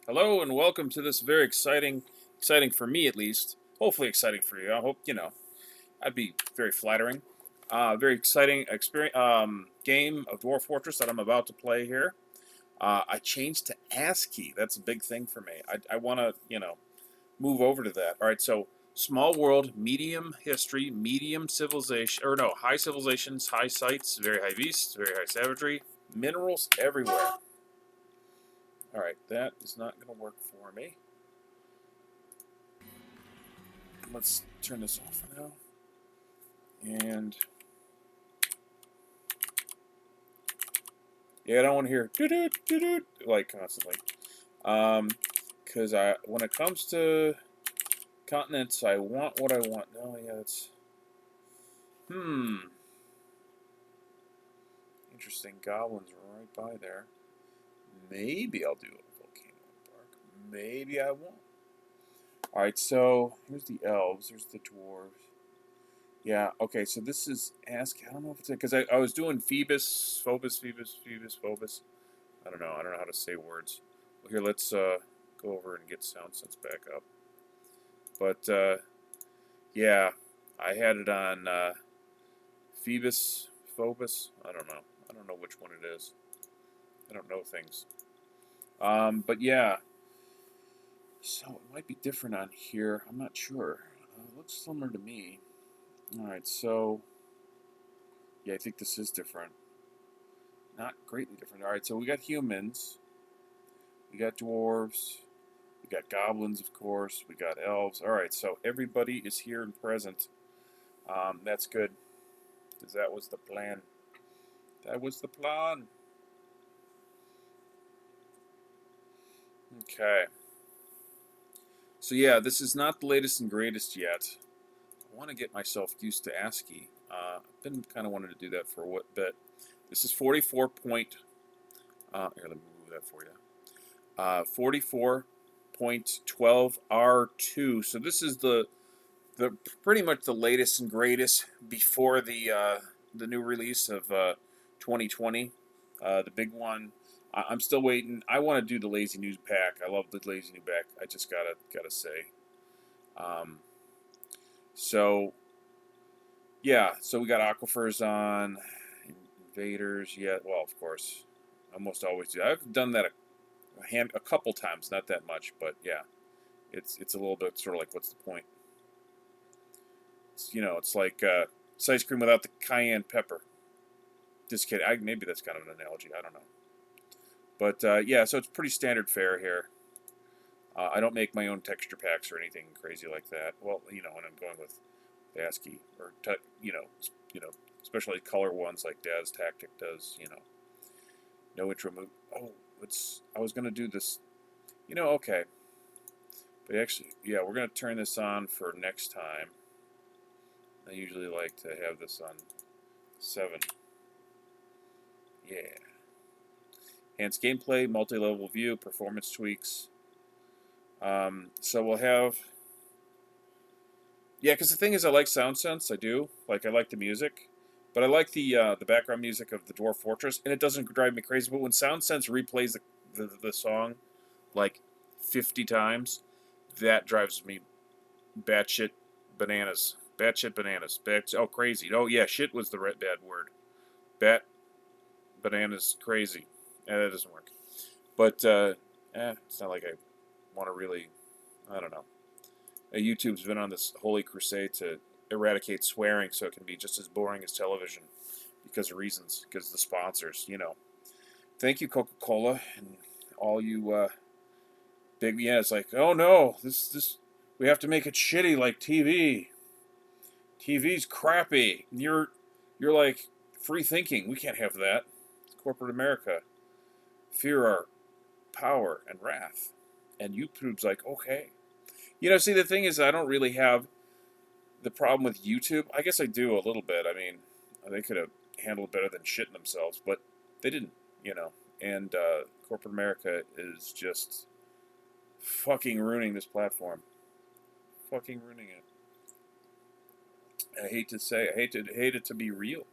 Hello and welcome to this very exciting for me at least, hopefully exciting for you. I hope, that'd be very flattering. Very exciting experience, game of Dwarf Fortress that I'm about to play here. I changed to ASCII. That's a big thing for me. I want to, move over to that. All right, so small world, medium history, medium civilization, or no, high civilizations, high sites, very high beasts, very high savagery, minerals everywhere. All right, that is not going to work for me. Let's turn this off for now. And yeah, I don't want to hear doo doo doo doo like constantly. Because when it comes to continents, I want what I want. Oh yeah, it's interesting. Goblins are right by there. Maybe I'll do a volcano park. Maybe I won't. All right, so here's the elves. There's the dwarves. Yeah. Okay. So this is ask. I don't know if it's because I was doing Phoebus, Phobos. I don't know. I don't know how to say words. Well, here, let's go over and get sound sense back up. But yeah, I had it on Phoebus, Phobos. I don't know. I don't know which one it is. I don't know things. But yeah, so it might be different on here. I'm not sure. It looks similar to me. All right, so yeah, I think this is different. Not greatly different. All right, so we got humans, we got dwarves, we got goblins, of course. We got elves. All right, so everybody is here and present. That's good, because that was the plan. That was the plan. Okay. So yeah, this is not the latest and greatest yet. I want to get myself used to ASCII. I've been kind of wanting to do that for a bit. This is 44 point. Here, let me move that for you. 44.12 R2. So this is the pretty much the latest and greatest before the new release of 2020, the big one. I'm still waiting. I want to do the Lazy News pack. I love the Lazy News pack. I just gotta say. Um, so yeah, so we got aquifers on, invaders. Yeah, well, of course, I almost always do. I've done that a couple times, not that much, but yeah, it's a little bit sort of like, what's the point? It's like it's ice cream without the cayenne pepper. Just kidding. Maybe that's kind of an analogy. I don't know. But yeah, so it's pretty standard fare here. I don't make my own texture packs or anything crazy like that. Well, when I'm going with ASCII or especially color ones like Daz Tactic does. No intro move. Oh, I was gonna do this. Okay. But actually, yeah, we're gonna turn this on for next time. I usually like to have this on 7. Yeah. Enhanced gameplay, multi-level view, performance tweaks. So we'll have. Yeah, because the thing is, I like sound sense. I do. Like, I like the music, but I like the background music of the Dwarf Fortress, and it doesn't drive me crazy. But when sound sense replays the song like 50 times, that drives me batshit bananas. Batshit bananas. Oh, crazy. Oh yeah, shit was the bad word. Bat bananas crazy. That doesn't work. But it's not like I want to really. I don't know. YouTube's been on this holy crusade to eradicate swearing so it can be just as boring as television because of reasons, because the sponsors. Thank you, Coca-Cola, and all you big. Yeah, it's like, oh no, this we have to make it shitty like TV. TV's crappy. You're like free thinking. We can't have that. It's corporate America. Fear our power and wrath. And YouTube's like, okay. See, the thing is, I don't really have the problem with YouTube. I guess I do a little bit. I mean, they could have handled it better than shitting themselves, but they didn't. And corporate America is just fucking ruining this platform. Fucking ruining it. I hate to say, I hate it to be real.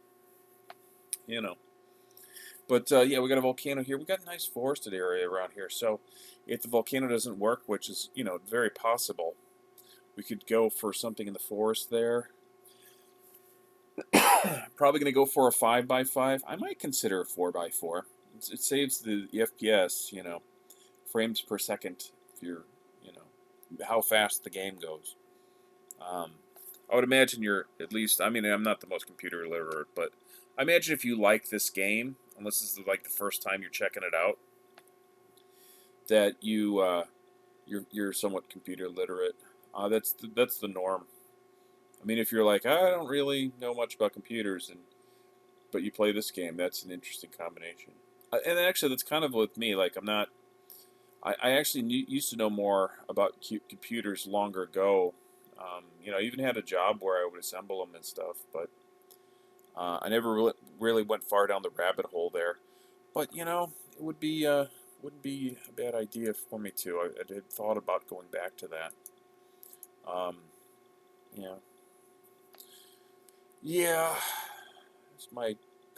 You know. But yeah, we got a volcano here. We got a nice forested area around here. So if the volcano doesn't work, which is, you know, very possible, we could go for something in the forest there. Probably going to go for a 5x5. I might consider a 4x4. It saves the FPS, you know, frames per second if you're, you know, how fast the game goes. I would imagine you're at least, I mean, I'm not the most computer literate, but I imagine if you like this game, unless this is like the first time you're checking it out, that you're somewhat computer literate. That's the norm. I mean, if you're like, I don't really know much about computers, but you play this game, that's an interesting combination. And actually, that's kind of with me. Like, I'm not. I actually used to know more about computers longer ago. You know, I even had a job where I would assemble them and stuff, but I never really went far down the rabbit hole there. But you know, it wouldn't be a bad idea for me to. I had thought about going back to that. Um, yeah, yeah. That's my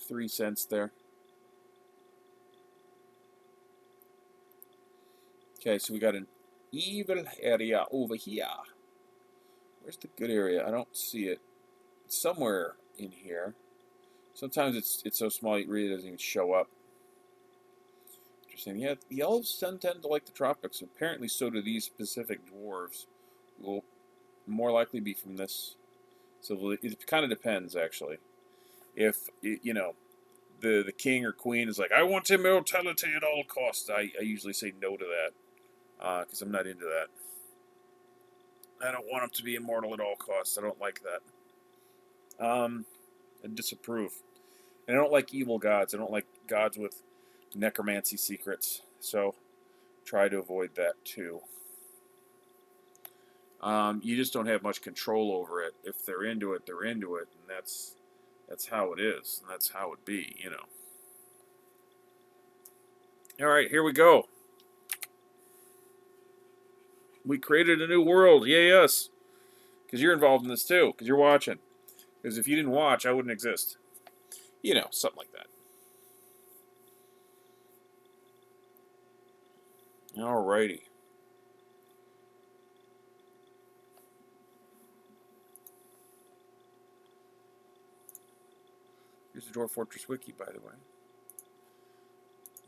3 cents there. Okay, so we got an evil area over here. Where's the good area? I don't see it. It's somewhere in here. Sometimes it's so small it really doesn't even show up. Interesting. Yeah, the elves tend to like the tropics. Apparently, so do these specific dwarves. Will more likely be from this. So it kind of depends, actually. If you know the king or queen is like, I want immortality at all costs, I usually say no to that because I'm not into that. I don't want them to be immortal at all costs. I don't like that. I disapprove. And I don't like evil gods. I don't like gods with necromancy secrets. So try to avoid that too. You just don't have much control over it. If they're into it, they're into it, and that's how it is, and that's how it be, you know. All right, here we go. We created a new world. Yay us! Because you're involved in this too. Because you're watching. Because if you didn't watch, I wouldn't exist. You know, something like that. Alrighty. Here's the Dwarf Fortress wiki, by the way.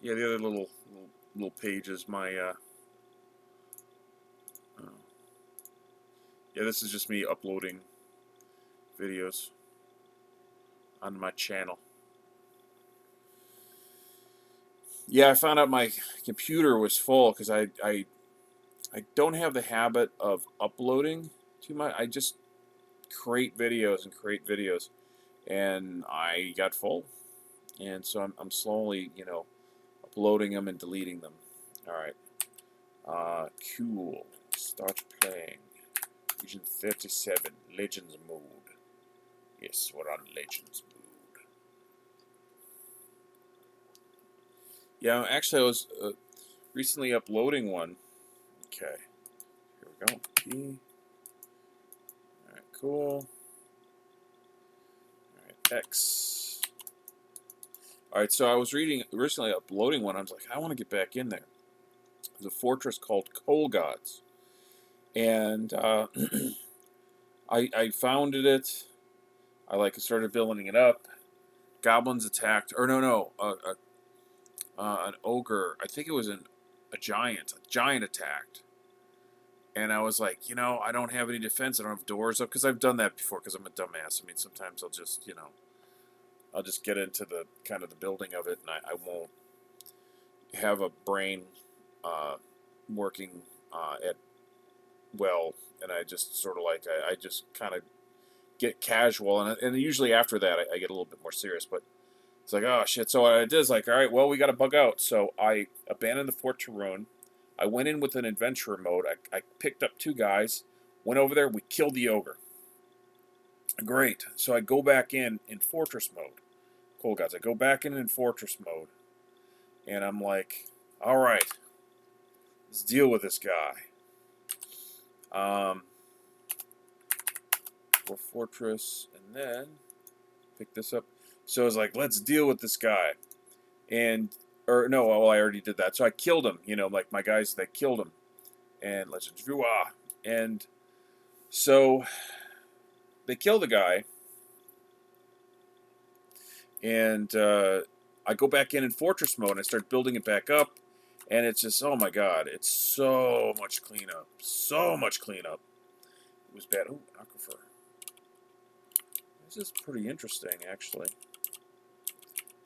Yeah, the other little page is my. Yeah, this is just me uploading videos on my channel. Yeah, I found out my computer was full because I don't have the habit of uploading too much. I just create videos and create videos, and I got full, and so I'm slowly, you know, uploading them and deleting them. All right, cool. Start playing. Region 37, Legends mode. Yes, we're on Legends mode. Yeah, actually, I was recently uploading one. Okay, here we go. P. All right, cool. All right, X. All right, so I was recently uploading one. I was like, I want to get back in there. There's a fortress called Coal Gods, and I founded it. I started building it up. Goblins attacked, or no, an ogre. I think it was a giant. A giant attacked, and I was like, you know, I don't have any defense. I don't have doors up because I've done that before. Because I'm a dumbass. I mean, sometimes I'll just, you know, I'll just get into the kind of the building of it, and I won't have a brain working at well, and I just sort of like I just kind of get casual, and usually after that I get a little bit more serious. But it's like, oh shit. So what I did is like, all right, well, we got to bug out. So I abandoned the Fort Tarun. I went in with an adventurer mode. I picked up 2 guys, went over there, we killed the ogre. Great. So I go back in fortress mode. Cool guys. I go back in fortress mode, and I'm like, all right, let's deal with this guy. For fortress, and then pick this up. So I was like, let's deal with this guy. and or no, well, I already did that. So I killed him. You know, like my guys that killed him, and Legends Vua, and so they kill the guy, and I go back in fortress mode and I start building it back up, and it's just, oh my god, it's so much cleanup, so much cleanup. It was bad. Oh, aquifer. This is pretty interesting, actually.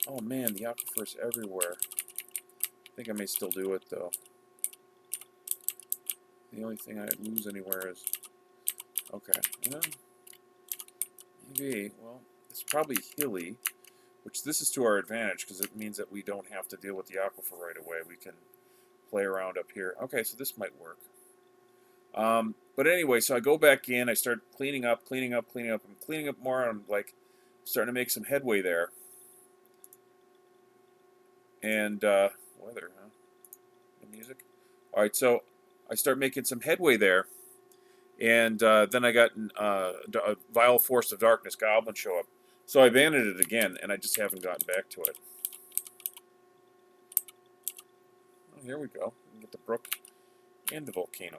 Oh man, the aquifer's everywhere. I think I may still do it though. The only thing I'd lose anywhere is okay. Yeah, maybe. Well, it's probably hilly, which this is to our advantage because it means that we don't have to deal with the aquifer right away. We can play around up here. Okay, so this might work. But anyway, so I go back in, I start cleaning up, cleaning up, cleaning up. I'm cleaning up more, and I'm like starting to make some headway there. And weather, huh? The music. All right, so I start making some headway there, and then I got a vile force of darkness goblin show up. So I abandoned it again, and I just haven't gotten back to it. Oh, here we go. We can get the brook and the volcano.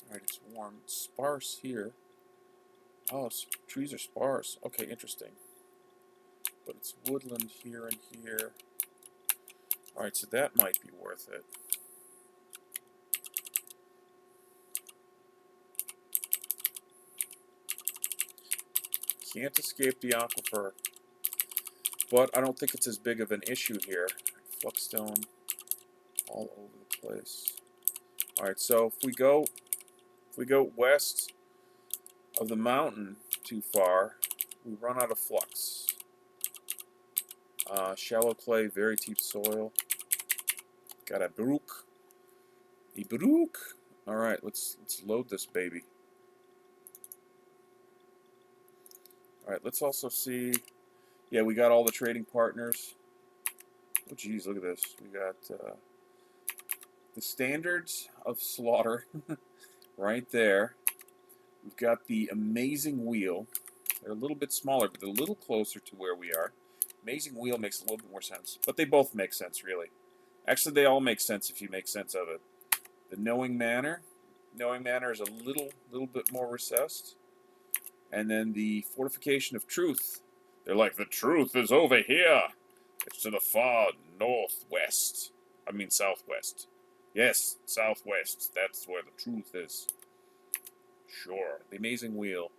All right, it's warm. It's sparse here. Oh, trees are sparse. Okay, interesting. But it's woodland here and here. All right, so that might be worth it. Can't escape the aquifer, but I don't think it's as big of an issue here. Fluxstone all over the place. All right, so if we go west of the mountain too far, we run out of flux. Shallow clay, very deep soil. Got a brook. A brook. All right, let's load this baby. All right, let's also see. Yeah, we got all the trading partners. Oh, geez, look at this. We got the standards of slaughter right there. We've got the amazing wheel. They're a little bit smaller, but they're a little closer to where we are. Amazing wheel makes a little bit more sense, but they both make sense, really. Actually, they all make sense if you make sense of it. The knowing manor. Knowing manor is a little bit more recessed. And then the fortification of truth. They're like, the truth is over here. It's to the far northwest. I mean southwest. Yes, southwest. That's where the truth is. Sure. The amazing wheel.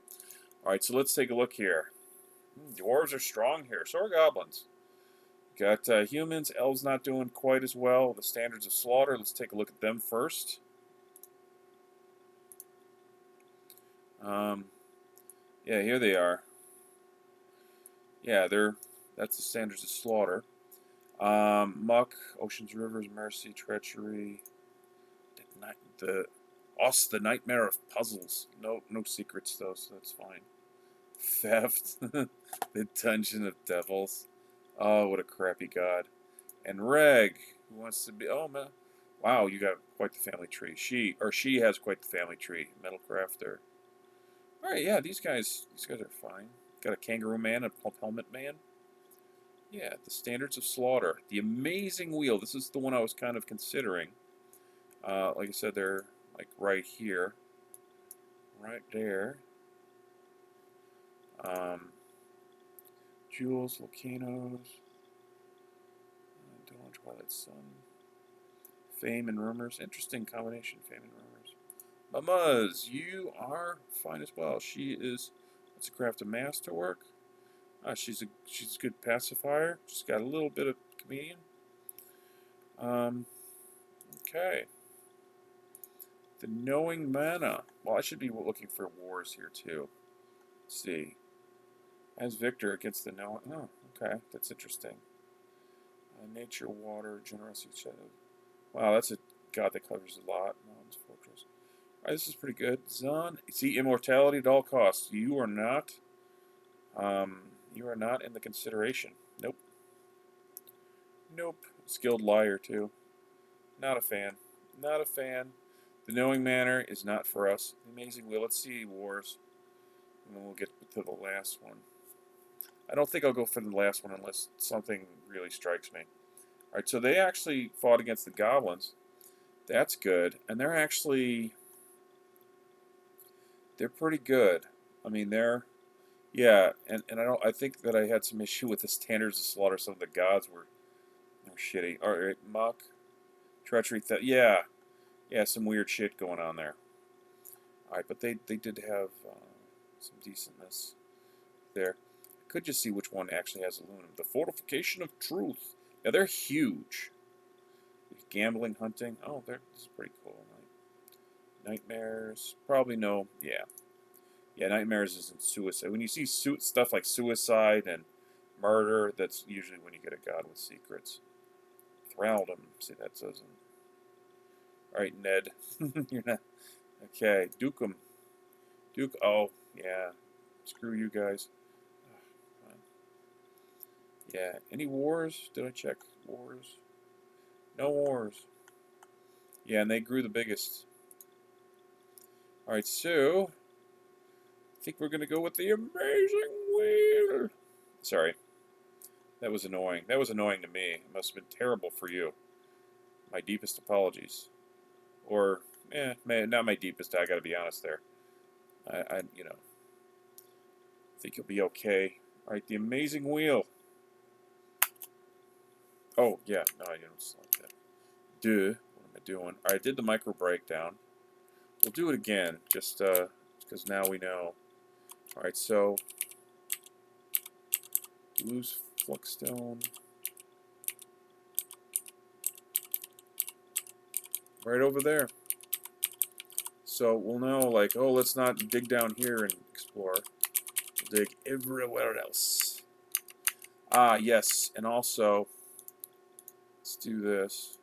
Alright, so let's take a look here. Dwarves are strong here. So are goblins. Got humans. Elves not doing quite as well. The standards of slaughter. Let's take a look at them first. Yeah, here they are. Yeah, that's the standards of slaughter. Muck, oceans, rivers, mercy, treachery. The nightmare of puzzles. No secrets though, so that's fine. Theft, the dungeon of devils. Oh, what a crappy god. And Reg, who wants to be? Oh man, wow, you got quite the family tree. She has quite the family tree. Metal crafter. All right, yeah, these guys are fine. Got a kangaroo man, a pump helmet man. Yeah, the standards of slaughter. The amazing wheel. This is the one I was kind of considering. Like I said, they're like right here, right there. Jewels, volcanoes, Dawn, Twilight Sun, fame and rumors. Interesting combination, fame and rumors. Mamas, you are fine as well. She is. Let's craft a masterwork. She's a good pacifier. She's got a little bit of comedian. Okay. The knowing mana. Well, I should be looking for wars here too. Let's see. As Victor against the knowing. Oh, okay. That's interesting. Nature, water, generosity, shadow. Wow, that's a god that covers a lot. Mountains, fortress. Alright, this is pretty good. Zon. See, immortality at all costs. You are not. You are not in the consideration. Nope. Nope. Skilled liar too. Not a fan. Not a fan. The knowing manor is not for us. Amazing wheel. Let's see wars. And then we'll get to the last one. I don't think I'll go for the last one unless something really strikes me. All right, so they actually fought against the goblins. That's good, and they're pretty good. I mean, yeah, and I think that I had some issue with the standards of slaughter. Some of the gods were shitty. All right, mock treachery. Yeah, some weird shit going on there. All right, but they did have some decentness there. I could just see which one actually has aluminum. The fortification of truth. Now they're huge. Gambling, hunting. Oh, this is pretty cool. Right? Nightmares. Probably no. Yeah. Yeah, nightmares isn't suicide. When you see stuff like suicide and murder, that's usually when you get a god with secrets. Thraldom. See, that doesn't. Alright, Ned. You're not. Okay, Dukem. Duke. Oh, yeah. Screw you guys. Yeah. Any wars? Did I check wars? No wars. Yeah, and they grew the biggest. Alright, so I think we're going to go with the amazing wheel. Sorry. That was annoying. That was annoying to me. It must have been terrible for you. My deepest apologies. Or, not my deepest, I gotta be honest there. I think you'll be okay. Alright, the amazing wheel. Oh, yeah, no, I didn't select that. Duh. What am I doing? Alright, I did the micro breakdown. We'll do it again, just because now we know. Alright, so loose flexstone. Right over there. So we'll know, like, oh, let's not dig down here and explore. We'll dig everywhere else. Ah, yes, and also, let's do this.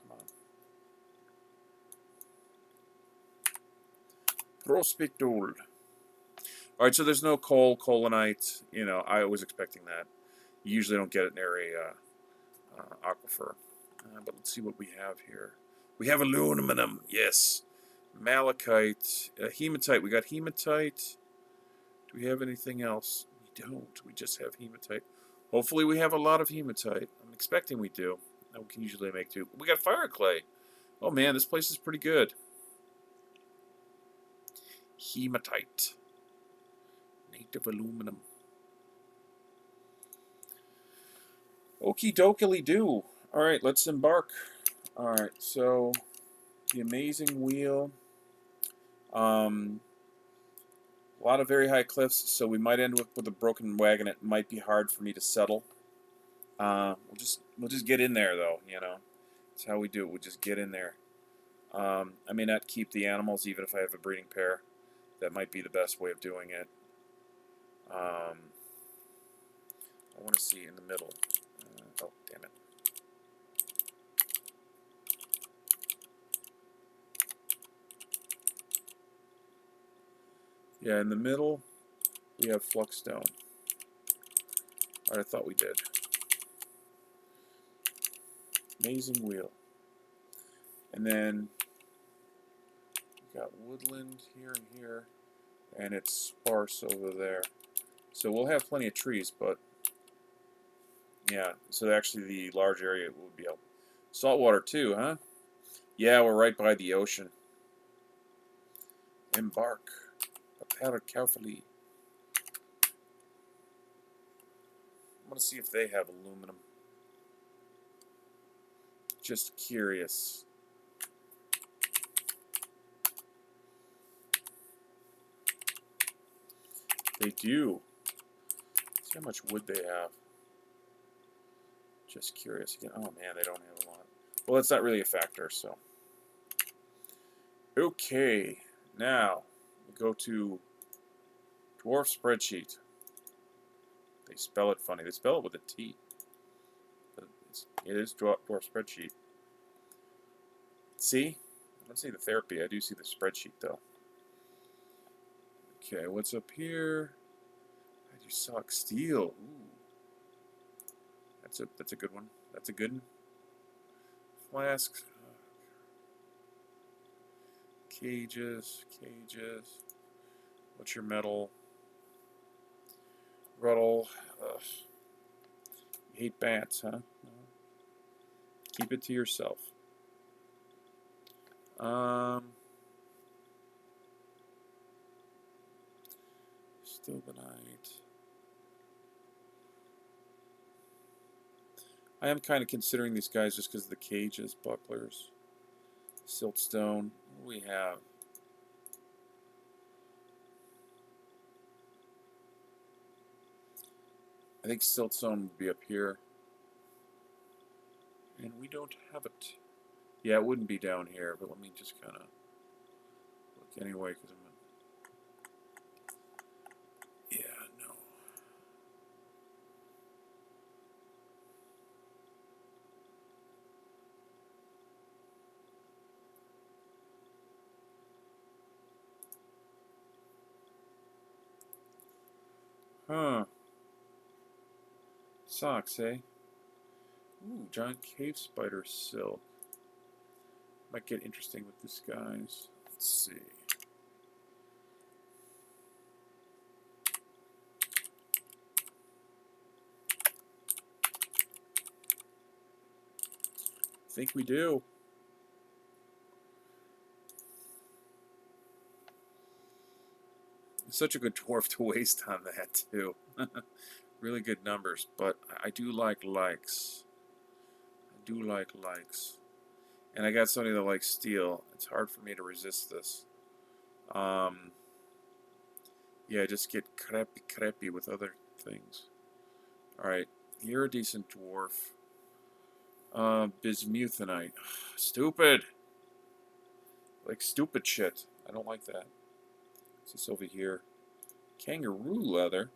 Come on. Prospectul. Alright, so there's no coal, colinite. You know, I was expecting that. You usually don't get it near a aquifer. But let's see what we have here. We have aluminum, yes. Malachite, hematite. We got hematite. Do we have anything else? We don't. We just have hematite. Hopefully we have a lot of hematite. I'm expecting we do. We can usually make two. We got fire clay. Oh man, this place is pretty good. Hematite. Native aluminum. Okie dokie do. Alright, let's embark. Alright, so the amazing wheel. A lot of very high cliffs, so we might end up with a broken wagon. It might be hard for me to settle. We'll just get in there, though. You know, that's how we do it. We'll just get in there. I may not keep the animals, even if I have a breeding pair. That might be the best way of doing it. I want to see in the middle. Oh, damn it. Yeah, in the middle, we have Fluxstone. Or I thought we did. Amazing wheel. And then we got woodland here and here, and it's sparse over there. So we'll have plenty of trees, but yeah, so actually the large area will be up. Saltwater too, huh? Yeah, we're right by the ocean. Embark. Prepare carefully. I want to see if they have aluminum. Just curious. They do. Let's see how much wood they have. Just curious again. Oh man, they don't have a lot. Well, that's not really a factor, so. Okay, now we go to Dwarf spreadsheet. They spell it funny. They spell it with a T. But it is Dwarf spreadsheet. See? I don't see the therapy. I do see the spreadsheet, though. Okay, what's up here? I do sock steel. Ooh. That's a good one. That's a good one. Flasks. Cages. What's your metal? Ruddle. Ugh. You hate bats, huh? No. Keep it to yourself. Stilbenite. I am kind of considering these guys just because of the cages. Bucklers. Siltstone. What do we have? I think Siltstone would be up here. And we don't have it. Yeah, it wouldn't be down here, but let me just kind of look anyway, because I'm gonna... Yeah, no. Huh. Socks, eh? Ooh, giant cave spider silk. Might get interesting with this, guys. Let's see. I think we do. It's such a good dwarf to waste on that, too. Really good numbers, but I do like likes. I do like likes. And I got somebody that likes steel. It's hard for me to resist this. Yeah, just get crappy with other things. Alright, you're a decent dwarf. Bismuthinite. Stupid! Like stupid shit. I don't like that. What's this over here? Kangaroo leather.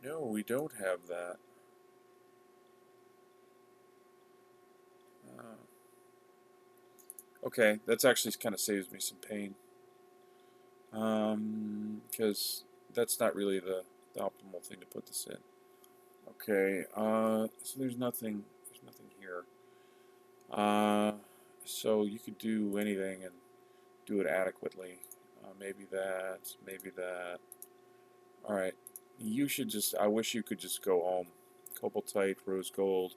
No, we don't have that. Okay, that's actually kind of saves me some pain. Because that's not really the optimal thing to put this in. Okay, so there's nothing here. So you could do anything and do it adequately. Maybe that, maybe that. Alright, you should just, I wish you could just go home. Cobaltite, rose gold,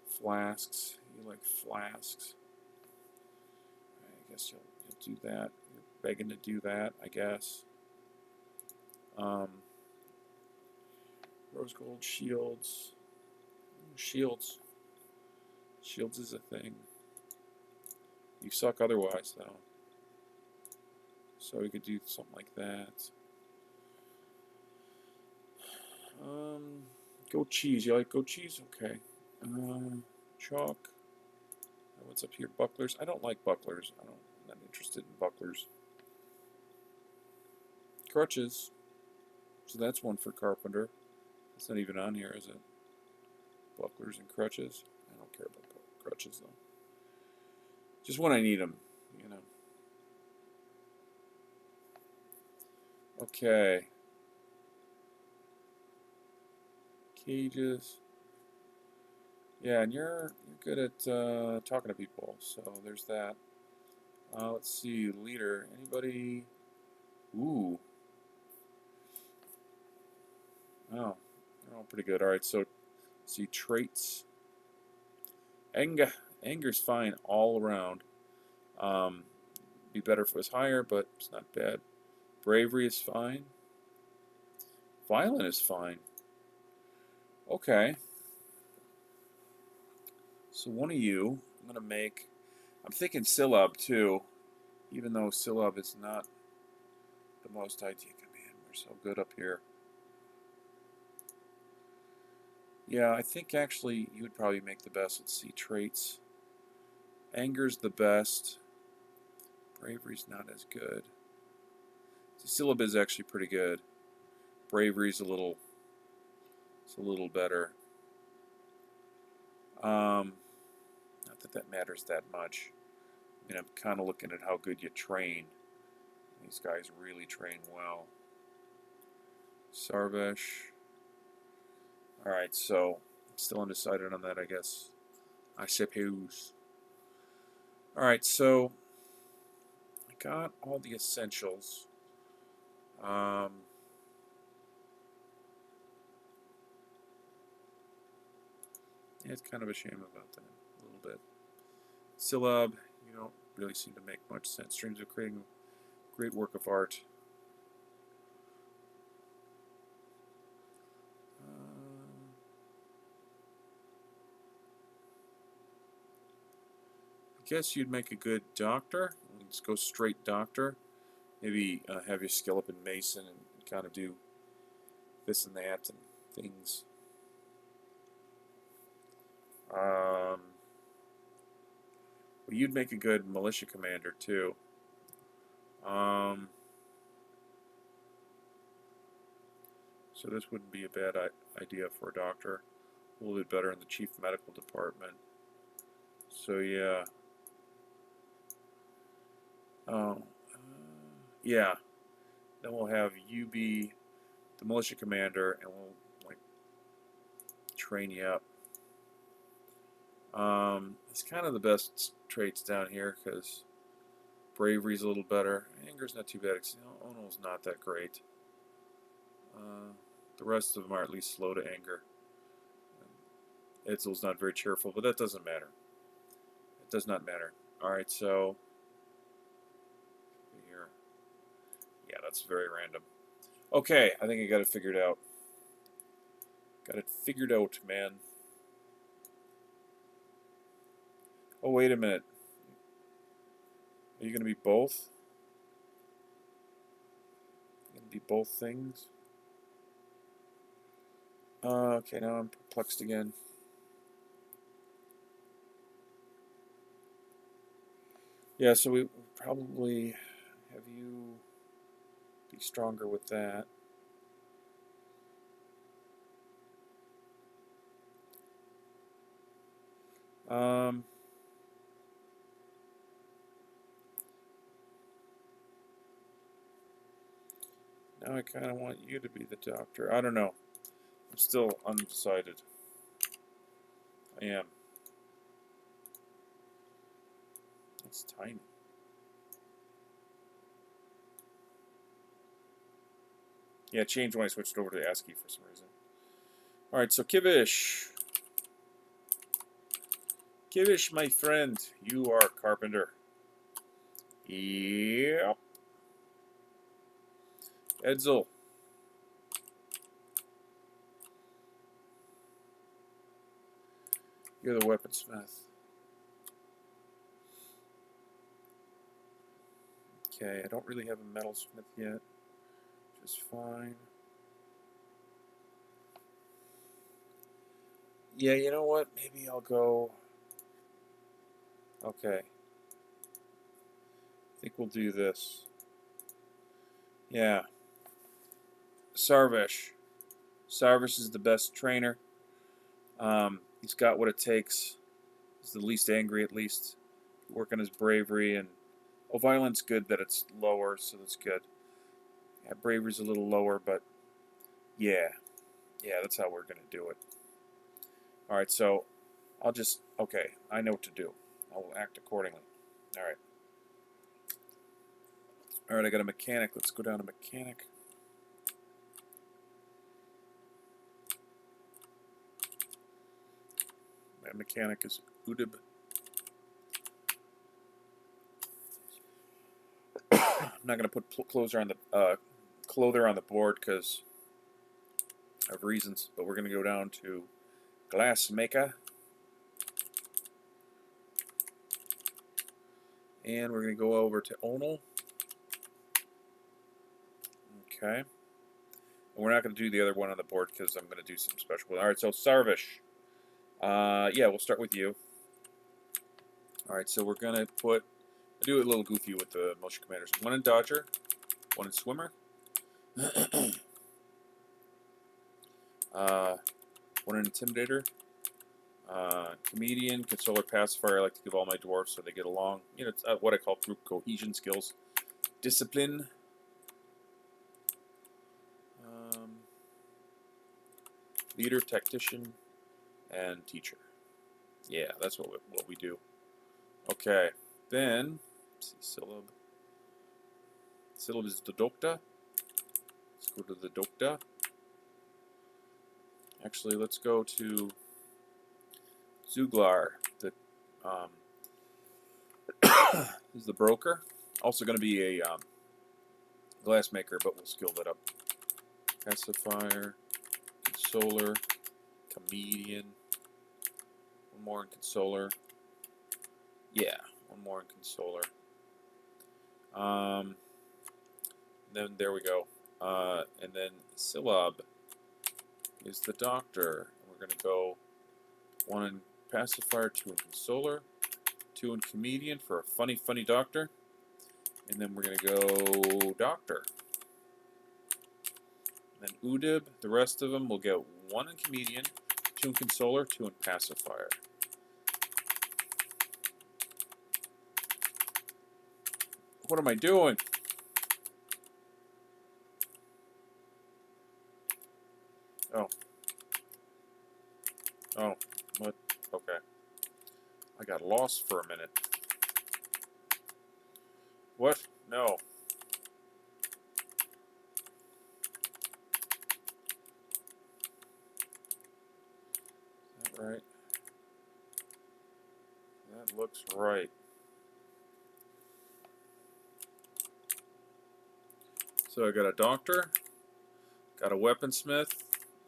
flasks. You like flasks. I guess you'll do that. You're begging to do that, I guess. Rose gold shields. Shields. Shields is a thing. You suck otherwise, though. So we could do something like that. Goat cheese. You like goat cheese? Okay. Chalk. What's up here? Bucklers. I don't like bucklers. I'm not interested in bucklers. Crutches. So that's one for carpenter. It's not even on here, is it? Bucklers and crutches. I don't care about crutches, though. Just when I need them, you know. Okay. Cages. Yeah, and you're good at talking to people, so there's that. Let's see, leader. Anybody? Ooh. Oh, they're all pretty good. All right, so see traits. Anger. Anger's fine all around. Be better if it was higher, but it's not bad. Bravery is fine. Violent is fine. Okay. So one of you, I'm gonna make. I'm thinking Syllab too, even though Syllab is not the most ideal. Man, we're so good up here. Yeah, I think actually you would probably make the best. Let's see, traits. Anger's the best. Bravery's not as good. Syllab is actually pretty good. Bravery's it's a little better. Not that that matters that much. I mean, I'm kind of looking at how good you train. These guys really train well. Sarvesh. Alright, so I'm still undecided on that, I guess. I suppose. Alright, so got all the essentials. Yeah, it's kind of a shame about that, a little bit. Syllab, you don't really seem to make much sense. Dreams of creating a great work of art. I guess you'd make a good doctor. Let's go straight doctor. Maybe have your skill up in Mason and kind of do this and that and things. Well, you'd make a good militia commander too. So this wouldn't be a bad idea for a doctor. A little bit better in the chief medical department. So yeah. Oh, yeah. Then we'll have you be the militia commander, and we'll like train you up. It's kind of the best traits down here because bravery's a little better. Anger's not too bad. Ono's not that great. The rest of them are at least slow to anger. Itzel's not very cheerful, but that doesn't matter. It does not matter. Alright, so here. Yeah, that's very random. Okay, I think I got it figured out. Got it figured out, man. Oh, wait a minute. Are you going to be both? Going to be both things? Okay, now I'm perplexed again. Yeah, so we probably have you be stronger with that. Now I kind of want you to be the doctor. I don't know. I'm still undecided. I am. It's tiny. Yeah, it changed when I switched over to ASCII for some reason. Alright, so Kivish. Kivish, my friend, you are a carpenter. Yep. Edsel. You're the weaponsmith. Okay, I don't really have a metalsmith yet, which is fine. Yeah, you know what? Maybe I'll go... Okay. I think we'll do this. Yeah. Sarvesh. Sarvesh is the best trainer. He's got what it takes. He's the least angry, at least. Work on his bravery and... Oh, violence good that it's lower, so that's good. Yeah, bravery's a little lower, but... Yeah. Yeah, that's how we're going to do it. Alright, so... I'll just... Okay, I know what to do. I will act accordingly. Alright. Alright, I got a mechanic. Let's go down to mechanic. My mechanic is Udib. I'm not going to put clother on the board because of reasons, but we're going to go down to glassmaker. And we're going to go over to Onal. Okay. And we're not going to do the other one on the board because I'm going to do some special. Alright, so Sarvish. Yeah, we'll start with you. Alright, so we're going to put... I do it a little goofy with the militia commanders. One in Dodger, one in Swimmer. One in Intimidator. Comedian, Consoler, Pacifier. I like to give all my dwarves so they get along. You know, it's what I call group cohesion skills. Discipline. Leader, Tactician, and Teacher. Yeah, that's what we do. Okay, then, let's see, Syllab. Syllab is the doctor. Let's go to the doctor. Actually, let's go to Zuglar. The is the broker. Also going to be a glassmaker, but we'll skill that up. Pacifier, consoler, comedian. One more in consoler. Yeah, one more in consoler. Then there we go. And then syllab is the doctor. We're going to go 1 in pacifier, 2 in consoler, 2 in comedian for a funny doctor. And then we're going to go doctor. And then udib, the rest of them will get 1 in comedian, 2 in consoler, 2 in pacifier. What am I doing? Oh. Oh, what? Okay. I got lost for a minute. What? No. Is that right? That looks right. So I got a doctor, got a weaponsmith,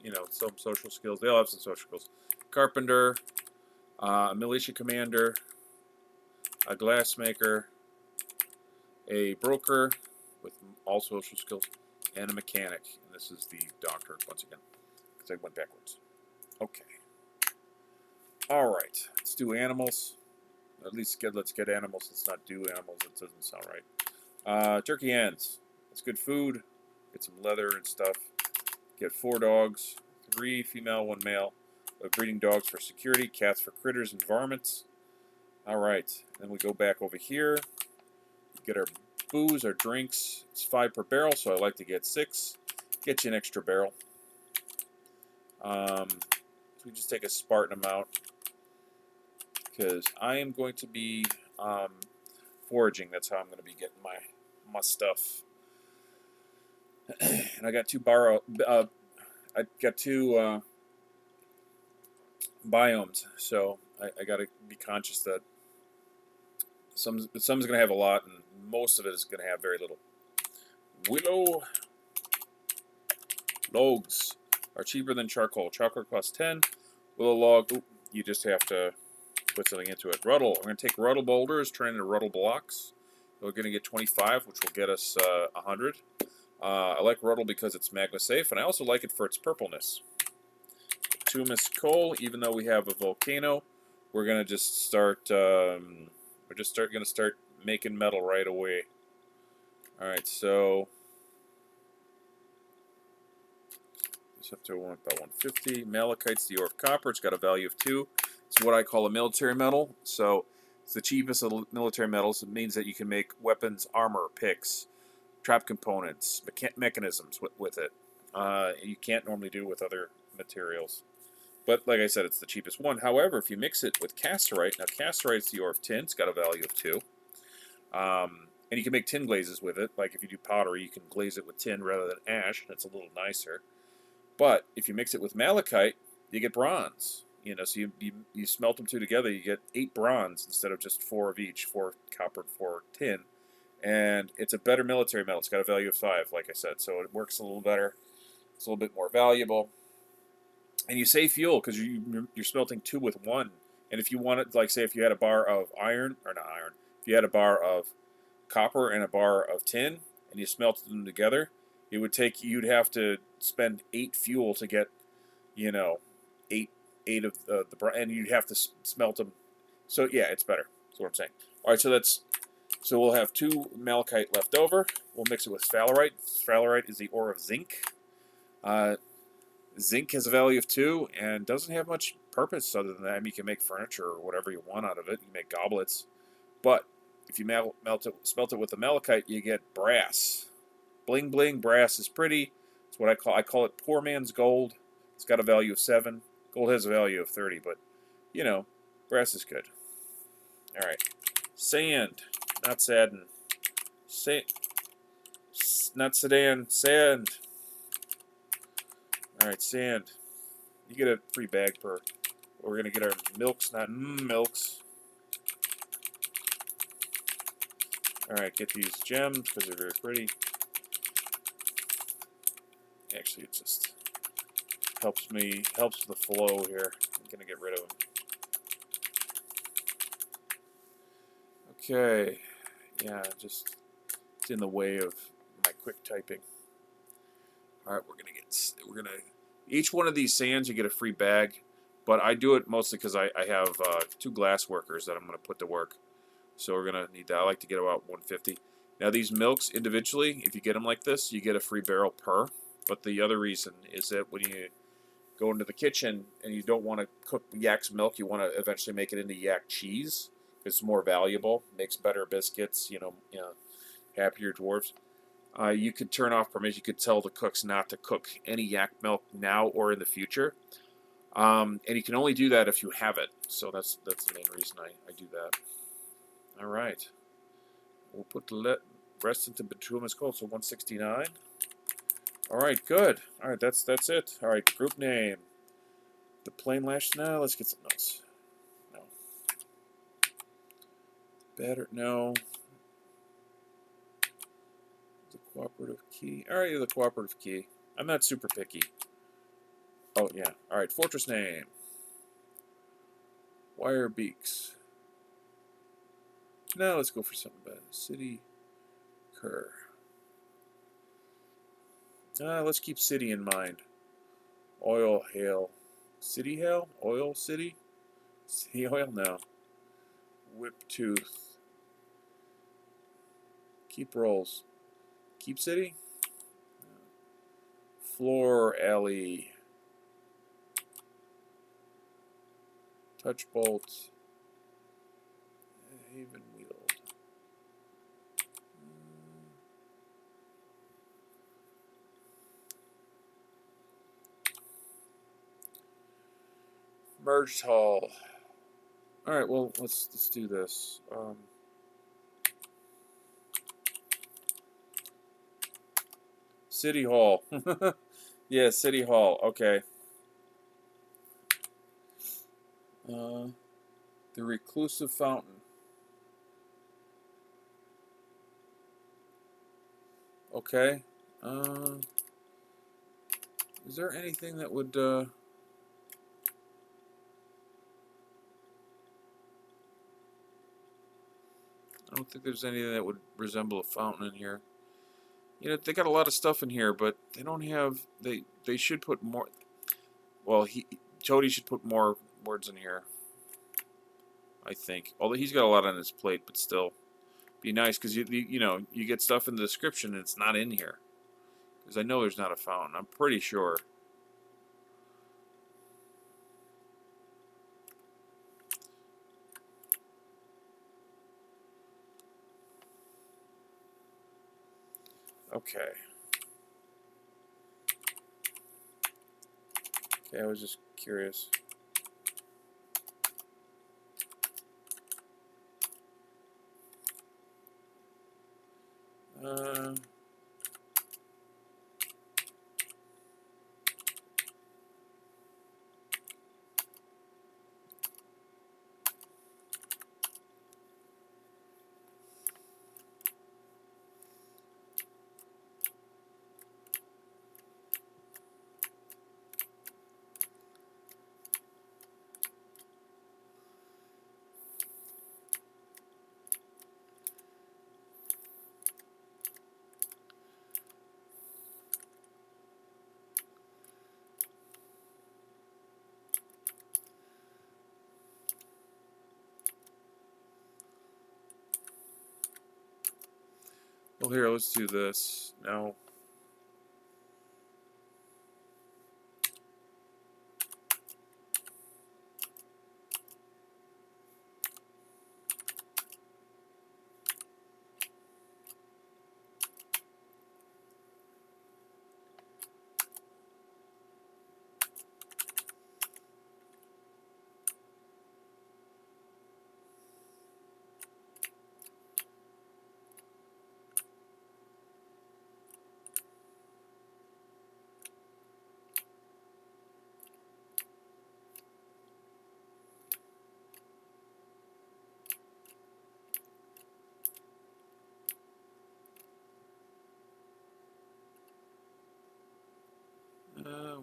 you know, some social skills. They all have some social skills. Carpenter, a militia commander, a glassmaker, a broker with all social skills, and a mechanic. And this is the doctor once again, because I went backwards. Okay. All right. Let's do animals. At least let's get animals. Let's not do animals. It doesn't sound right. Turkey hens. That's good food. Get some leather and stuff. Get 4 dogs. 3 female, 1 male. Breeding dogs for security. Cats for critters and varmints. All right. Then we go back over here. Get our booze, our drinks. It's 5 per barrel, so I like to get 6. Get you an extra barrel. So we just take a Spartan amount, because I am going to be foraging. That's how I'm going to be getting my stuff. And I got 2 I got 2 biomes, so I got to be conscious that some's going to have a lot, and most of it is going to have very little. Willow logs are cheaper than charcoal. Charcoal costs 10. Willow log, you just have to put something into it. Ruddle. I'm going to take ruddle boulders, turn into ruddle blocks. We're going to get 25, which will get us 100. I like ruddle because it's magma safe, and I also like it for its purpleness. Bituminous coal, even though we have a volcano, we're going to just start. We're just going to start making metal right away. All right, so it's up to about 150. Malachite's the ore of copper. It's got a value of 2. It's what I call a military metal. So it's the cheapest of military metals. It means that you can make weapons, armor, picks, trap components, mechanisms with it. You can't normally do with other materials. But like I said, it's the cheapest one. However, if you mix it with casterite, now casterite is the ore of tin. It's got a value of 2. And you can make tin glazes with it. Like if you do pottery, you can glaze it with tin rather than ash. That's a little nicer. But if you mix it with malachite, you get bronze. You know, so you smelt them 2 together, you get 8 bronze instead of just 4 of each, 4 copper, 4 tin. And it's a better military metal. It's got a value of 5, like I said, so it works a little better. It's a little bit more valuable. And you save fuel because you're smelting 2 with 1. And if you want it, like say if you had a bar of iron, or not iron, if you had a bar of copper and a bar of tin, and you smelted them together, you'd have to spend 8 fuel to get, you know, 8 of the and you'd have to smelt them. So yeah, it's better. That's what I'm saying. All right, so we'll have 2 malachite left over. We'll mix it with sphalerite. Sphalerite is the ore of zinc. Zinc has a value of 2 and doesn't have much purpose other than that. I mean, you can make furniture or whatever you want out of it. You can make goblets. But if you smelt it with the malachite, you get brass. Bling bling, brass is pretty. It's what I call it poor man's gold. It's got a value of 7. Gold has a value of 30, but, you know, brass is good. All right. Sand, not sadden. not sedan, sand. All right, sand. You get a free bag per. We're gonna get our milks, not milks. All right, get these gems because they're very pretty. Actually, it just helps the flow here. I'm gonna get rid of them. Okay, yeah, just it's in the way of my quick typing. All right, we're gonna each one of these sands you get a free bag, but I do it mostly because I have 2 glass workers that I'm gonna put to work. So we're gonna need that. I like to get about 150. Now these milks individually, if you get them like this, you get a free barrel per. But the other reason is that when you go into the kitchen and you don't want to cook yak's milk, you want to eventually make it into yak cheese. It's more valuable, makes better biscuits. Happier dwarfs. You could turn off permission. You could tell the cooks not to cook any yak milk now or in the future. And you can only do that if you have it. So that's the main reason I do that. All right. We'll put the rest into bituminous coal, so 169. All right, good. All right, that's it. All right, group name. The plain lash. Now let's get something else. No. Better. No. The cooperative key. All right, the cooperative key. I'm not super picky. Oh, yeah. All right, fortress name. Wire beaks. Now let's go for something better. City Cur. Let's keep city in mind. Oil hail. City hail? Oil city? City oil? No. Whip tooth. Keep rolls. Keep city? Floor alley. Touch bolt. Haven wheeled. Merged hall. All right, well let's do this. City Hall. Yeah, City Hall. Okay. The reclusive fountain. Okay. Is there anything that would I don't think there's anything that would resemble a fountain in here. They got a lot of stuff in here, but they don't have. They should put more. Well, Jody should put more words in here. I think, although he's got a lot on his plate, but still, be nice because you get stuff in the description and it's not in here. Because I know there's not a fountain. I'm pretty sure. Okay. Okay, I was just curious. Well, here, let's do this now.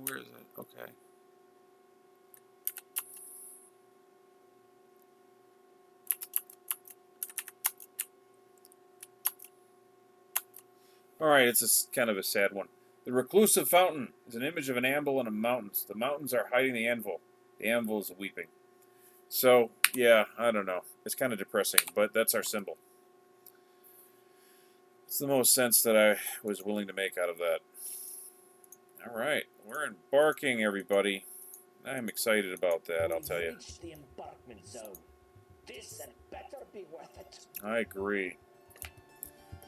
Where is it? Okay. All right, it's kind of a sad one. The reclusive fountain is an image of an anvil in the mountains. The mountains are hiding the anvil. The anvil is weeping. So, yeah, I don't know. It's kind of depressing, but that's our symbol. It's the most sense that I was willing to make out of that. All right, we're embarking, everybody. I'm excited about that, I'll tell you. Reached the embarkment zone. This had better be worth it. I agree.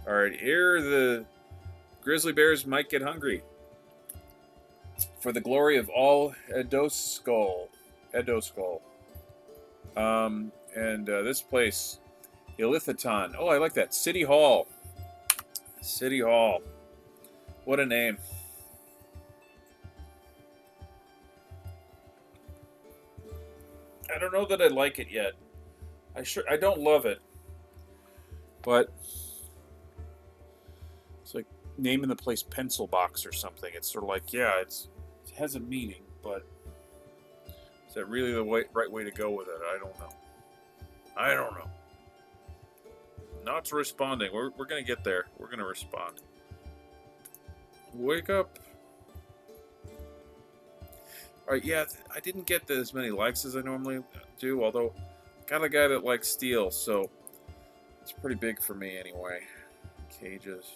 All right, here the grizzly bears might get hungry. For the glory of all Edo-Skull. And this place, Ilithaton. Oh, I like that. City Hall. City Hall. What a name. I don't know that I like it yet. I don't love it. But it's like naming the place Pencil Box or something. It's sort of like, yeah, it has a meaning, but is that really the right way to go with it? I don't know. I don't know. Not responding. We're going to get there. We're going to respond. Wake up. All right, yeah, I didn't get as many likes as I normally do, although I got a guy that likes steel, so it's pretty big for me anyway. Cages.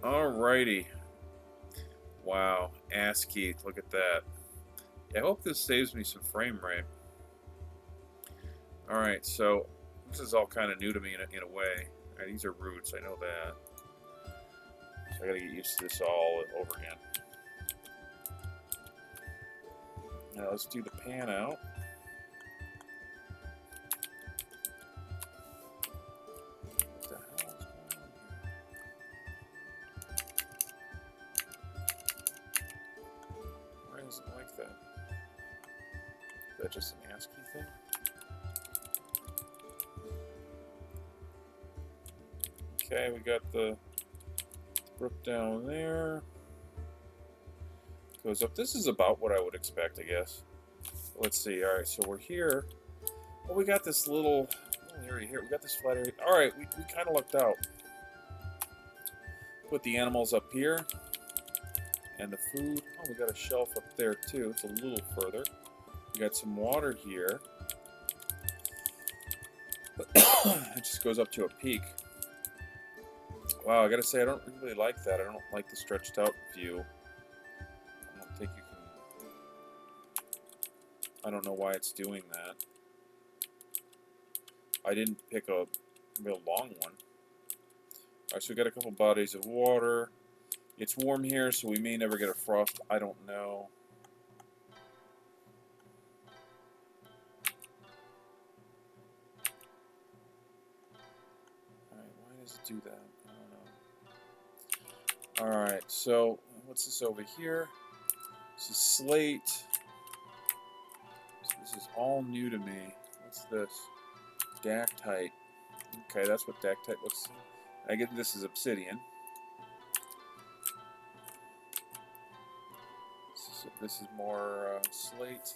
Alrighty. Wow, ASCII, look at that. Yeah, I hope this saves me some frame rate. Alright, so this is all kind of new to me in a way. All right, these are roots, I know that. So I gotta get used to this all over again. Now let's do the pan out. What the hell is going on here? Why is it like that? Is that just an ASCII thing? Okay, we got the brook down there. Goes up. This is about what I would expect, I guess. Let's see. All right, so we're here. Well, we got this little area here. We got this flat area. All right, we kind of lucked out. Put the animals up here. And the food. Oh, we got a shelf up there, too. It's a little further. We got some water here. It just goes up to a peak. Wow, I gotta say, I don't really like that. I don't like the stretched out view. I think you can. I don't know why it's doing that. I didn't pick a real long one. Alright, so we got a couple bodies of water. It's warm here, so we may never get a frost. I don't know. Alright, why does it do that? I don't know. Alright, so what's this over here? This is slate. So this is all new to me. What's this? Dactite. Okay, that's what dactite looks like. I get this is obsidian. So this is more slate.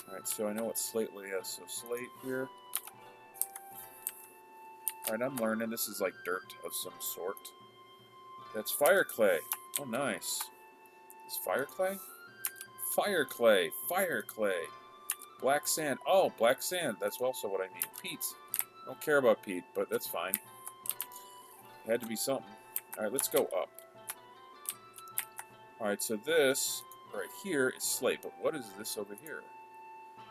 Alright, so I know what slate is. So slate here. Alright, I'm learning. This is like dirt of some sort. That's fire clay. Oh, nice. Is fire clay? Fire clay. Fire clay. Black sand. Oh, black sand. That's also what I need. Peat. I don't care about peat, but that's fine. It had to be something. Alright, let's go up. Alright, so this right here is slate, but what is this over here?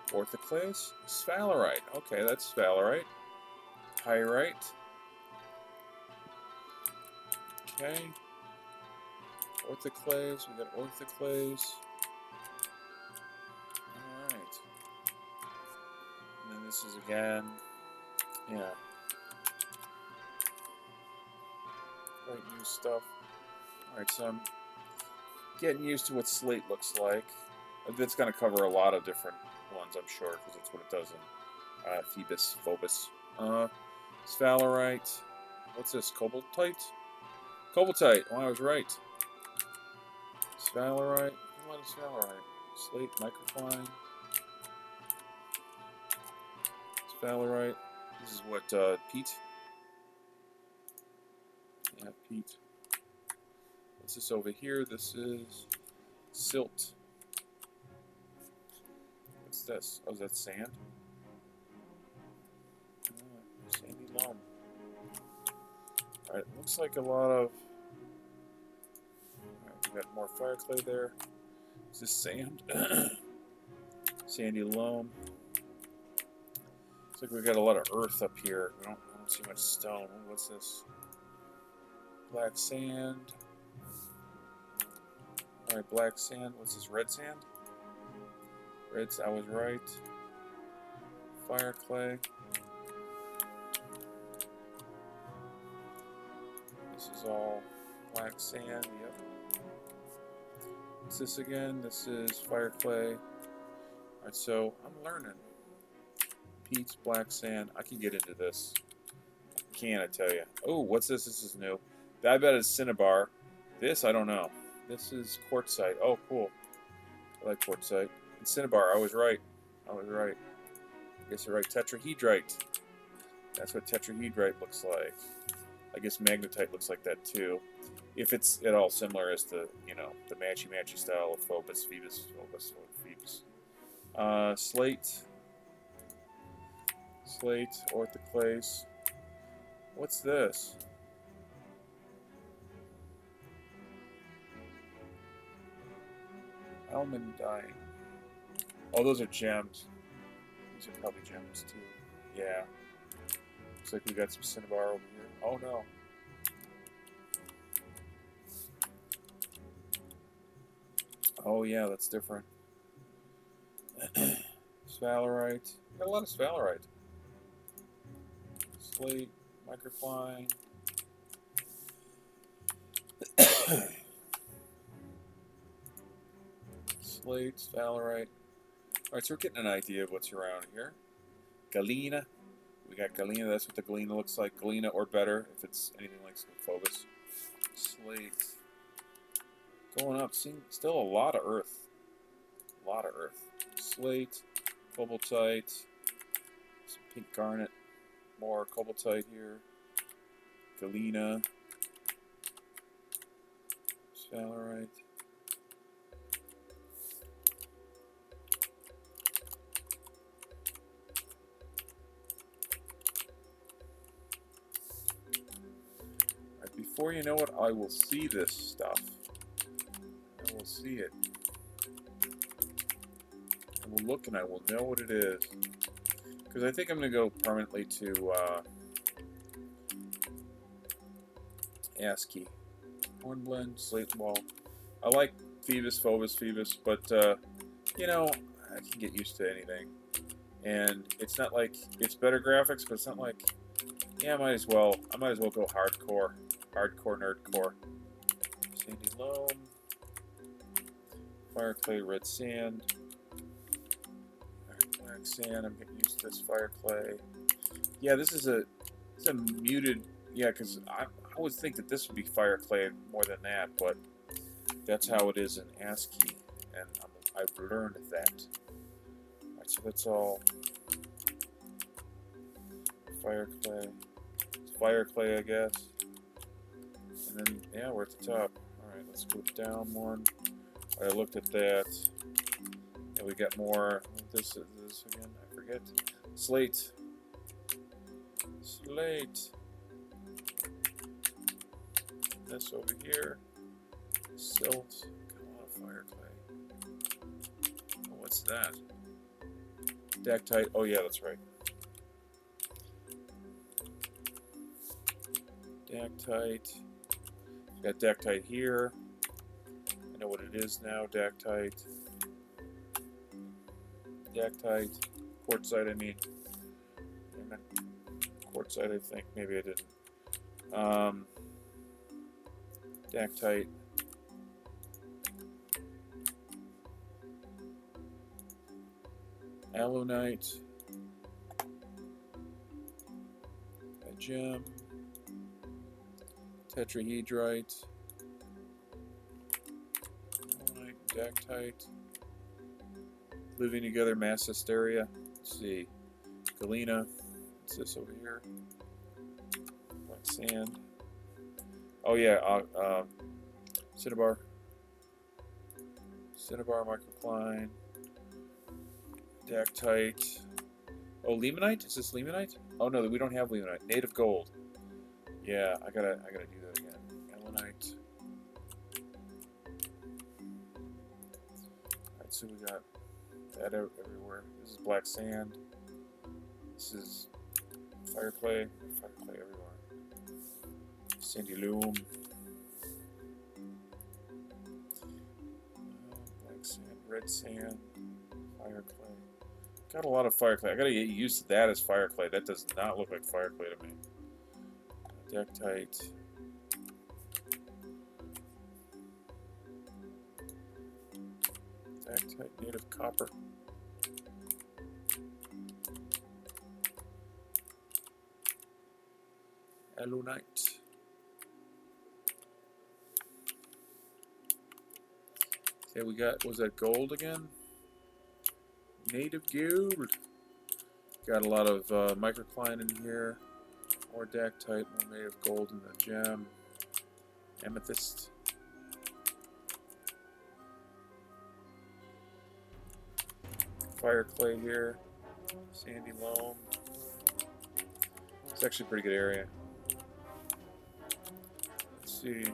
Orthoclase? Sphalerite. Okay, that's sphalerite. Pyrite. Okay. Orthoclase. We got orthoclase. Alright. And then this is again. Yeah. Right, new stuff. Alright, so I'm getting used to what slate looks like. It's going to cover a lot of different ones, I'm sure, because that's what it does in Phobos. Sphalerite. What's this? Cobaltite? Cobaltite. Oh, I was right. Sphalerite. A lot of sphalerite. Slate, microfine. Sphalerite. This is what, peat? Yeah, peat. What's this over here? This is silt. What's this? Oh, is that sand? Sandy loam. Alright, looks like a lot of... Alright, we got more fire clay there. Is this sand? Sandy loam. Looks like we got a lot of earth up here. I don't see much stone. What's this? Black sand. Alright, black sand. What's this? Red sand? Red, I was right. Fire clay. This is all black sand. Yep. What's this again? This is fire clay. Alright, so I'm learning. Peat, black sand. I can get into this. I tell you. Oh, what's this? This is new. I bet it's cinnabar. This, I don't know. This is quartzite. Oh, cool. I like quartzite. And cinnabar, I was right. I was right. I guess you're right. Tetrahedrite. That's what tetrahedrite looks like. I guess magnetite looks like that too. If it's at all similar as the, you know, the matchy-matchy style of Phobos, Phoebus, Phobos, Phoebus. Slate. Slate, orthoclase. What's this? Almandine. Oh, those are gems. These are probably gems too. Yeah. Looks like we got some cinnabar over here. Oh no. Oh yeah, that's different. Sphalerite. Got a lot of sphalerite. Slate, microfine. Slate, sphalerite. Alright, so we're getting an idea of what's around here. Galena. We got galena. That's what the galena looks like. Galena or better if it's anything like Phobos. Slate. Going up. Seeing still a lot of earth. A lot of earth. Slate. Cobaltite. Some pink garnet. More cobaltite here. Galena. Sphalerite. Right, before you know it, I will see this stuff. I will see it. I will look and I will know what it is. Because I think I'm going to go permanently to ASCII. Hornblende, slate wall. I like Phoebus, Phobos, Phoebus, but, you know, I can get used to anything. And it's not like, it's better graphics, but it's not like, yeah, I might as well go hardcore. Hardcore, nerdcore. Sandy loam. Fire clay, red sand. Black sand, I'm getting used to this fire clay. Yeah, this is a muted, yeah, because I would think that this would be fire clay more than that, but that's how it is in ASCII, and I've learned that. Alright, so that's all fire clay. It's fire clay, I guess. And then, yeah, we're at the top. Alright, let's go down one. Alright, I looked at that. And we got more. This again, I forget. Slate. Slate. This over here. Silt. Got a lot of fire clay. Oh, what's that? Dactite. Oh yeah, that's right. Dactite. Got dactite here. I know what it is now. Dactite. Dactite. Quartzite, I mean. Quartzite, I think. Maybe I didn't. Dactite. Alunite. A gem. Tetrahedrite. Dactite. Living together, mass hysteria. Let's see. Galena. What's this over here? Black sand. Oh yeah, Cinnabar. Cinnabar, microcline. Dactite. Oh, limonite? Is this limonite? Oh no, we don't have limonite. Native gold. Yeah, I gotta do that again. Elenite. Alright, so we got that out everywhere. This is black sand. This is fire clay. Fire clay everywhere. Sandy loam. Black sand, red sand, fire clay. Got a lot of fire clay. I gotta get used to that as fire clay. That does not look like fire clay to me. Dactite. Dactite, native copper. Elonite. Okay, we got, was that gold again? Native gold. Got a lot of microcline in here. More dactite, more native gold in the gem. Amethyst. Fire clay here. Sandy loam. It's actually a pretty good area. Let's see.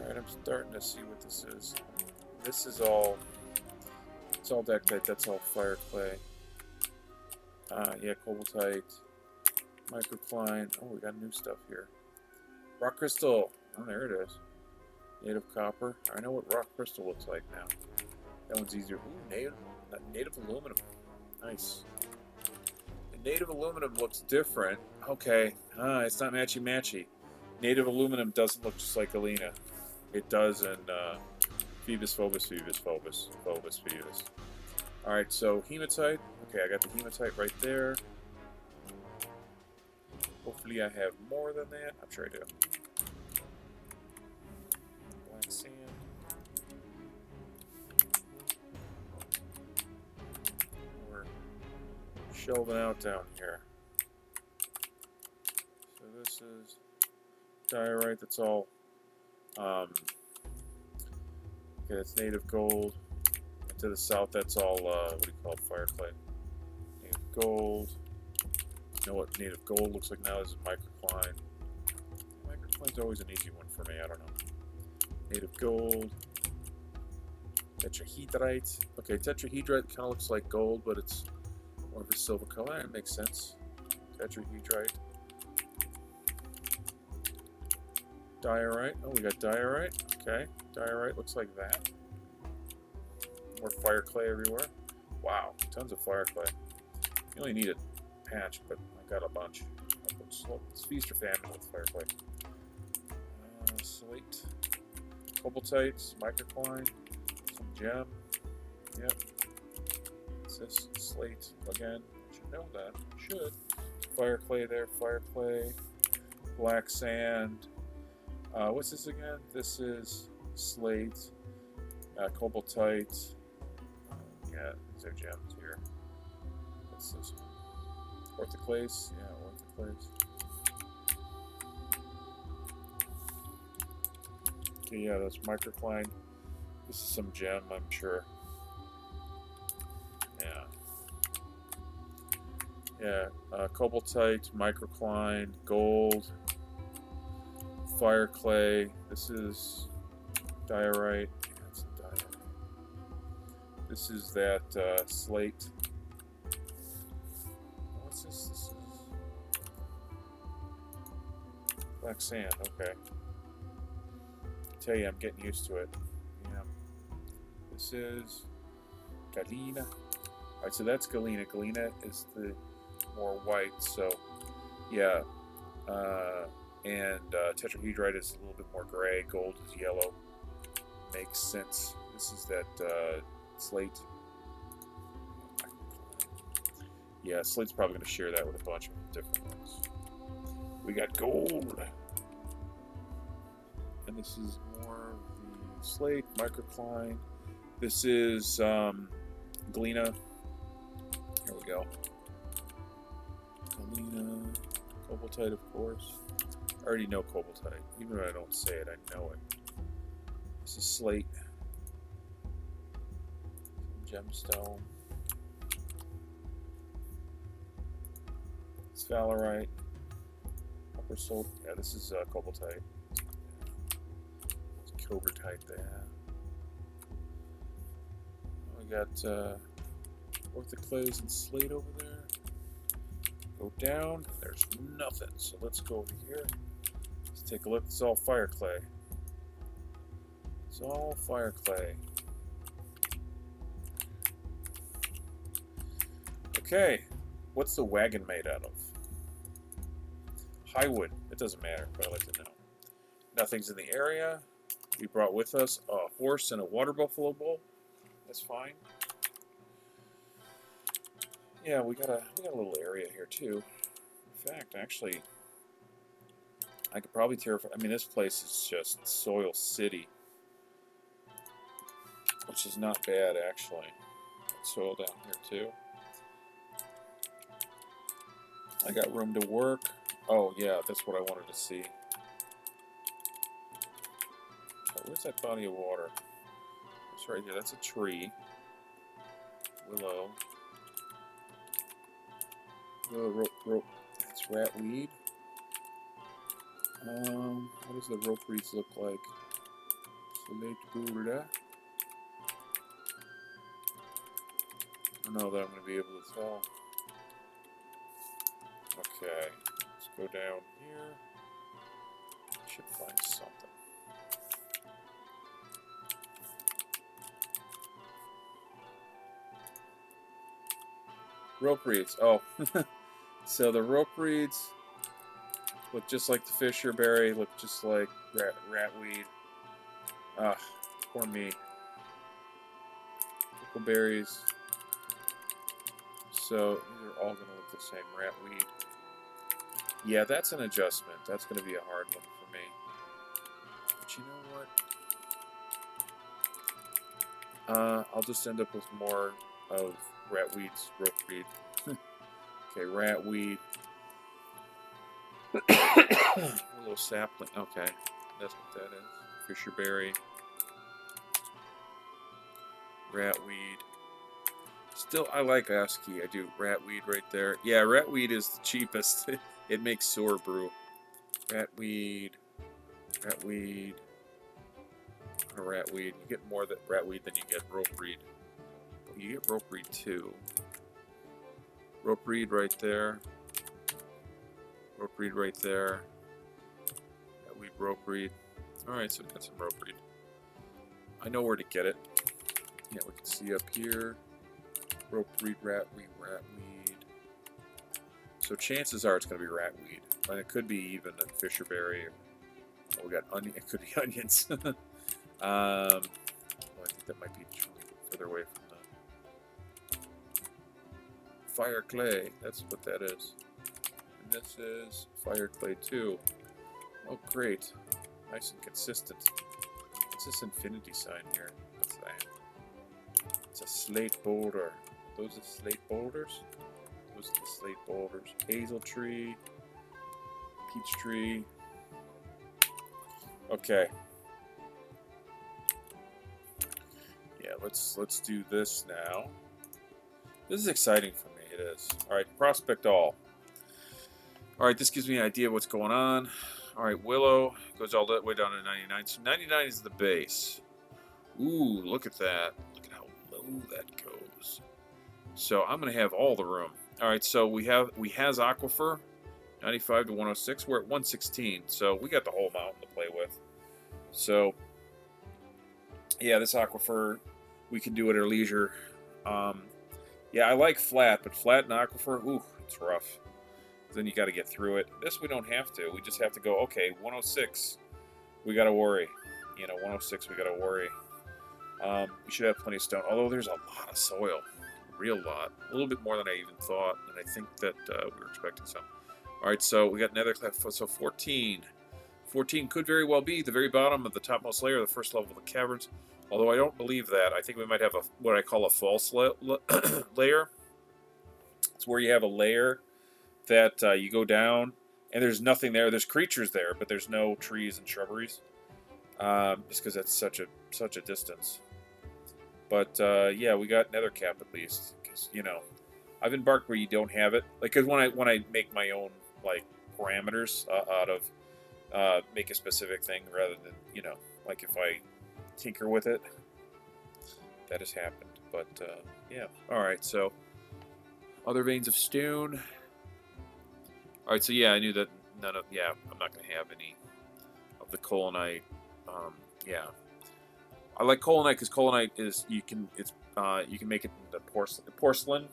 Alright, I'm starting to see what this is. This is all, it's all dactite, that's all fire clay. Yeah, cobaltite, microcline. Oh, we got new stuff here. Rock crystal. Oh, there it is. Native copper. I know what rock crystal looks like now. That one's easier. Ooh, native aluminum. Nice. And native aluminum looks different. Okay. It's not matchy-matchy. Native aluminum doesn't look just like Galena. It does in Phoebus, Phobos, Phoebus, Phobos, Phobos, Phoebus. Alright, so hematite. Okay, I got the hematite right there. Hopefully I have more than that. I'm sure I do. Black sand. We're shelving out down here. So this is diorite. That's all. Okay, that's native gold. And to the south, that's all, what do you call it? Fire clay. Native gold. You know what native gold looks like now? This is microcline. Microcline's always an easy one for me. I don't know. Native gold. Tetrahedrite. Okay, tetrahedrite kind of looks like gold, but it's more of a silver color. That makes sense. Tetrahedrite. Diorite. Oh, we got diorite. Okay. Diorite looks like that. More fire clay everywhere. Wow. Tons of fire clay. You only need a patch, but I got a bunch. It's feast or famine with fire clay. Slate. Cobaltite. Microcline. Some gem. Yep. What's this? Slate. Again. Should know that. Should. Fire clay there. Fire clay. Black sand. What's this again? This is slate, cobaltite. Yeah, these are gems here. What's this one? Orthoclase? Yeah, orthoclase. Okay, yeah, that's microcline. This is some gem, I'm sure. Yeah. Yeah, cobaltite, microcline, gold. Fire clay. This is diorite. Yeah, it's diorite. This is that slate. What's this? This is black sand. Okay. I tell you, I'm getting used to it. Yeah. This is Galena. All right, so that's Galena. Galena is the more white. So, yeah. And tetrahedrite is a little bit more gray, gold is yellow. Makes sense. This is that slate. Yeah, slate's probably going to share that with a bunch of different ones. We got gold. And this is more of the slate, microcline. This is Galena. Here we go. Galena. Cobaltite, of course. I already know cobaltite. Even if I don't say it, I know it. This is slate. Gemstone. Sphalerite. Upper salt. Yeah, this is cobaltite. Cobaltite there. We got orthoclase and slate over there. Go down. There's nothing. So let's go over here. Let's take a look. It's all fire clay. It's all fire clay. Okay. What's the wagon made out of? High wood. It doesn't matter, but I like to know. Nothing's in the area. We brought with us a horse and a water buffalo bull. That's fine. Yeah, we got a little area here too. In fact, actually, I could probably terrify. I mean, this place is just Soil City, which is not bad actually. Soil down here too. I got room to work. Oh yeah, that's what I wanted to see. So where's that body of water? It's right here. That's a tree. Willow. Willow rope. That's ratweed. What does the rope reeds look like? Slate Buddha. I don't know that I'm going to be able to tell. Okay, let's go down here. Should find something. Rope reeds. Oh, so the rope reeds look just like the fisherberry, look just like ratweed. Ah, poor me. Pickleberries. So these are all going to look the same. Ratweed. Yeah, that's an adjustment. That's going to be a hard one for me. But you know what? I'll just end up with more of ratweed's ropeweed. Okay, ratweed. A little sapling. Okay, that's what that is. Fisherberry. Ratweed. Still, I like ASCII. I do. Ratweed right there. Yeah, ratweed is the cheapest. It makes sour brew. Ratweed. Ratweed. A ratweed. You get more that ratweed than you get ropeweed. But you get ropeweed too. Ropeweed right there. Ropeweed right there. Ratweed, ropeweed. Alright, so we got some ropeweed. I know where to get it. Yeah, we can see up here. Ropeweed, ratweed, ratweed. So chances are it's going to be ratweed. And it could be even a fisherberry. Oh, we got onion. It could be onions. Well, I think that might be further away from the fire clay. That's what that is. And this is fire clay too. Oh, great. Nice and consistent. What's this infinity sign here? What's that? It's a slate boulder. Those are slate boulders? Those are the slate boulders. Hazel tree. Peach tree. Okay. Yeah, let's do this now. This is exciting for me. It is. All right, prospect all. All right, this gives me an idea of what's going on. All right, Willow goes all the way down to 99. So 99 is the base. Ooh, look at that. Look at how low that goes. So I'm going to have all the room. All right, so we has Aquifer, 95 to 106. We're at 116, so we got the whole mountain to play with. So, yeah, this Aquifer, we can do at our leisure. Yeah, I like flat, but flat and Aquifer, ooh, it's rough. Then you got to get through it. This we don't have to. We just have to go, okay, 106, we got to worry. You know, 106, we got to worry. We should have plenty of stone, although there's a lot of soil. A real lot. A little bit more than I even thought, and I think that we were expecting some. All right, so we got another class. So 14. 14 could very well be the very bottom of the topmost layer, the first level of the caverns. Although I don't believe that. I think we might have a what I call a false layer. It's where you have a layer that you go down and there's nothing there. There's creatures there, but there's no trees and shrubberies. Just because that's such a distance. But yeah, we got nether cap at least. Because I've embarked where you don't have it. Like, because when I make my own like parameters out of make a specific thing rather than like if I tinker with it, that has happened. But yeah, all right. So other veins of stone. All right. So yeah, I knew that none of I'm not going to have any of the colonite. Yeah, I like colonite because colonite is you can make it into porcelain,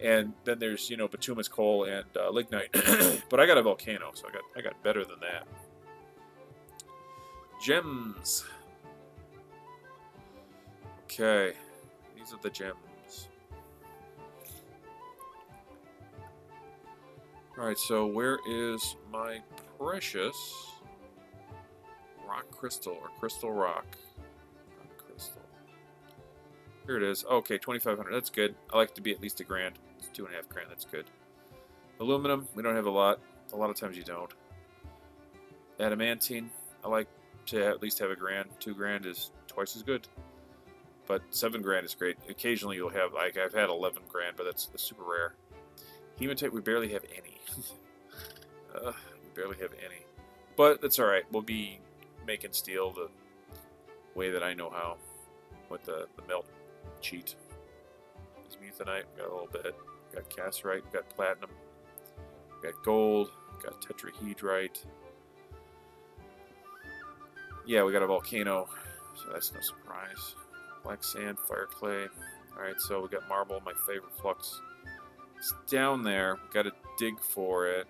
and then there's bituminous coal and lignite. But I got a volcano, so I got better than that. Gems. Okay, these are the gems. All right, so where is my precious rock crystal or crystal rock? Crystal. Here it is. Okay, 2,500. That's good. I like it to be at least $1,000. It's 2.5 grand. That's good. Aluminum. We don't have a lot. A lot of times you don't. Adamantine. I like to at least have $1,000. 2 grand is twice as good. But 7 grand is great. Occasionally you'll have, like, I've had 11 grand, but that's super rare. Hematite, we barely have any. We barely have any. But that's alright. We'll be making steel the way that I know how. With the melt cheat. There's Muthanite, we got a little bit. We got Cassiterite, we got Platinum. We got Gold, we got Tetrahedrite. Yeah, we got a volcano, so that's no surprise. Black sand, fire clay. Alright, so we got marble, my favorite flux. It's down there. We gotta dig for it.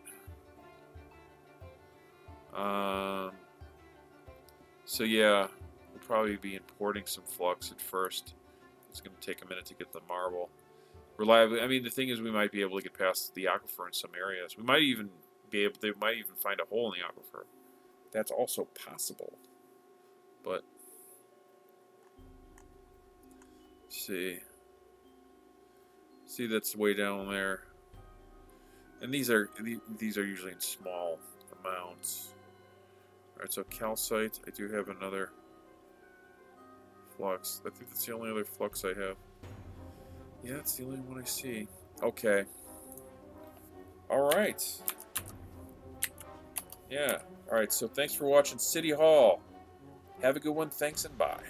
So yeah, we'll probably be importing some flux at first. It's gonna take a minute to get the marble. Reliably, I mean, the thing is, we might be able to get past the aquifer in some areas. We might even be able. They might even find a hole in the aquifer. That's also possible. But see, that's way down there. And these are usually in small amounts. All right, so calcite. I do have another flux. I think that's the only other flux I have. Yeah, it's the only one I see. Okay. All right. Yeah. All right. So thanks for watching City Hall. Have a good one. Thanks and bye.